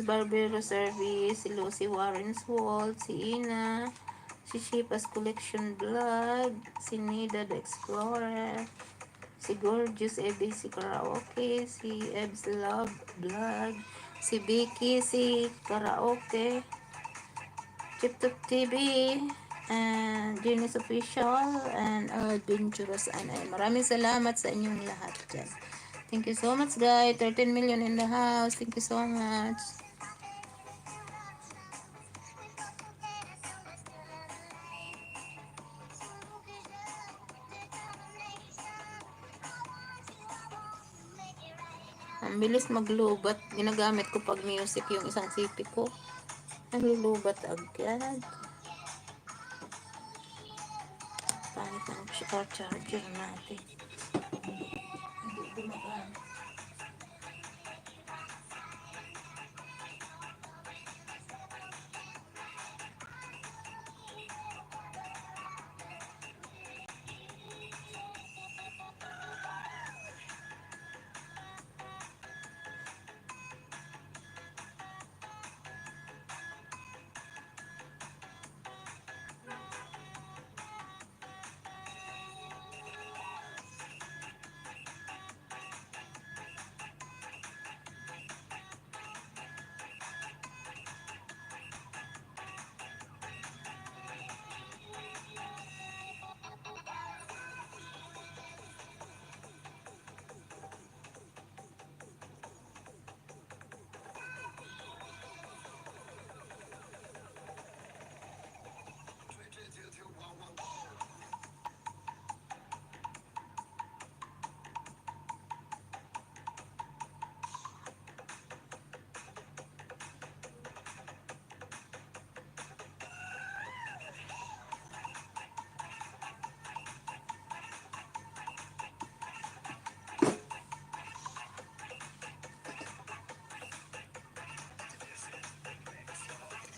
James Barbero Service, si Lucy Warren's Walt, si Ina, si Shipa's Collection Vlog, si Nida the Explorer, si Gorgeous ABC Karaoke, si Eb's Love Vlog, si Vicky, si Karaoke, ChipTop TV, and Genius Official, and Adventurous Anay. Maraming salamat sa inyong lahat dyan. Thank you so much, guys. 13 million in the house. Thank you so much. Ang bilis maglubat. Ginagamit ko pag music yung isang CP ko. Naglulubat agad. Pangit ang charger natin. Hindi gumagamit.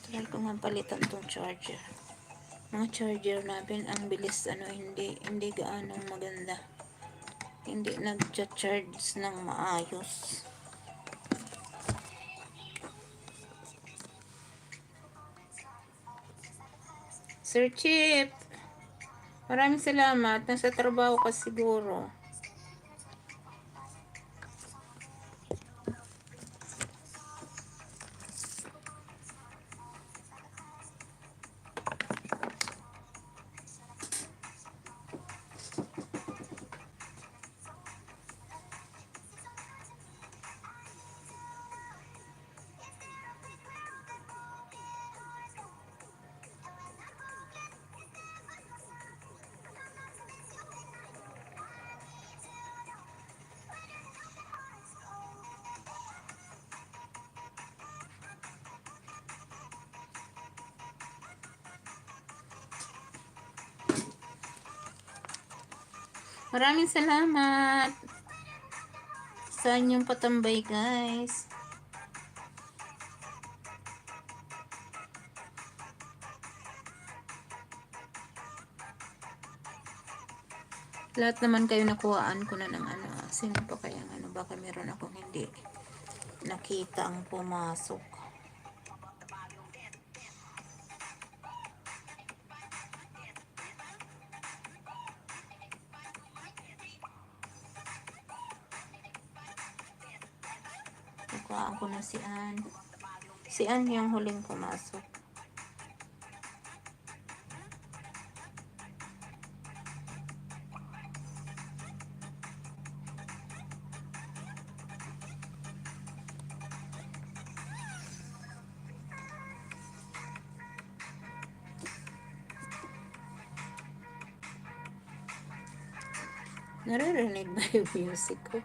Try ko nga palitan tong charger. Mga charger natin ang bilis hindi gaano maganda. Hindi nagcha-charge ng maayos. Sir Chip, maraming salamat. Nasa trabaho ka siguro. Maraming salamat sa inyong patambay, guys. Lahat naman kayo nakuhaan ko na ng ano. Sino pa kayang ano? Baka meron akong hindi nakita ang pumasok. Nakuhaan ko na si Ann. Si Ann yung huling pumasok. Naririnig ba yung music ko?